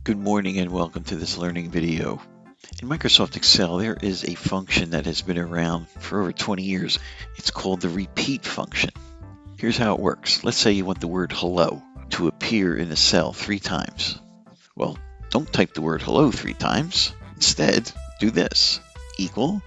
Good morning and welcome to this learning video. In Microsoft Excel, there is a function that has been around for over 20 years. It's called the repeat function. Here's how it works. Let's say you want the word hello to appear in a cell 3 times. Well, don't type the word hello 3 times. Instead, do this. Equal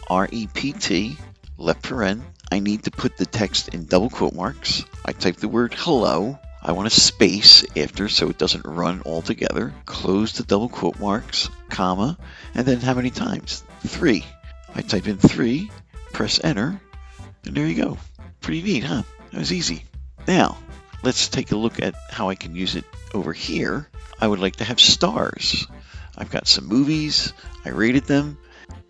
REPT, left paren. I need to put the text in double quote marks. I type the word hello. I want a space after so it doesn't run all together. Close the double quote marks, comma, and then how many times? 3. I type in 3, press enter, and there you go. Pretty neat, huh? That was easy. Now, let's take a look at how I can use it over here. I would like to have stars. I've got some movies, I rated them,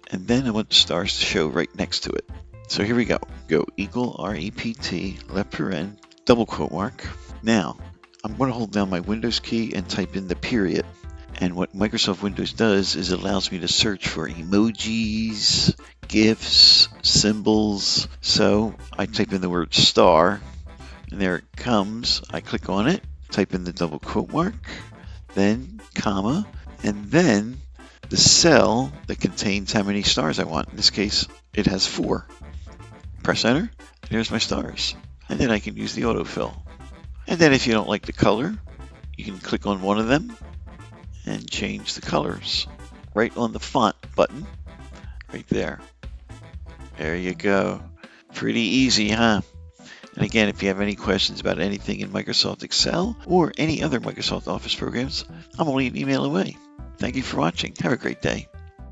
and then I want the stars to show right next to it. So here we go. Go equal REPT, left paren, double quote mark. Now, I'm going to hold down my Windows key and type in the period. And what Microsoft Windows does is it allows me to search for emojis, GIFs, symbols. So I type in the word star, and there it comes. I click on it, type in the double quote mark, then comma, and then the cell that contains how many stars I want. In this case, it has 4. Press enter, there's my stars. And then I can use the autofill. And then if you don't like the color, you can click on one of them and change the colors right on the font button right there. There you go. Pretty easy, huh? And again, if you have any questions about anything in Microsoft Excel or any other Microsoft Office programs, I'm only an email away. Thank you for watching. Have a great day.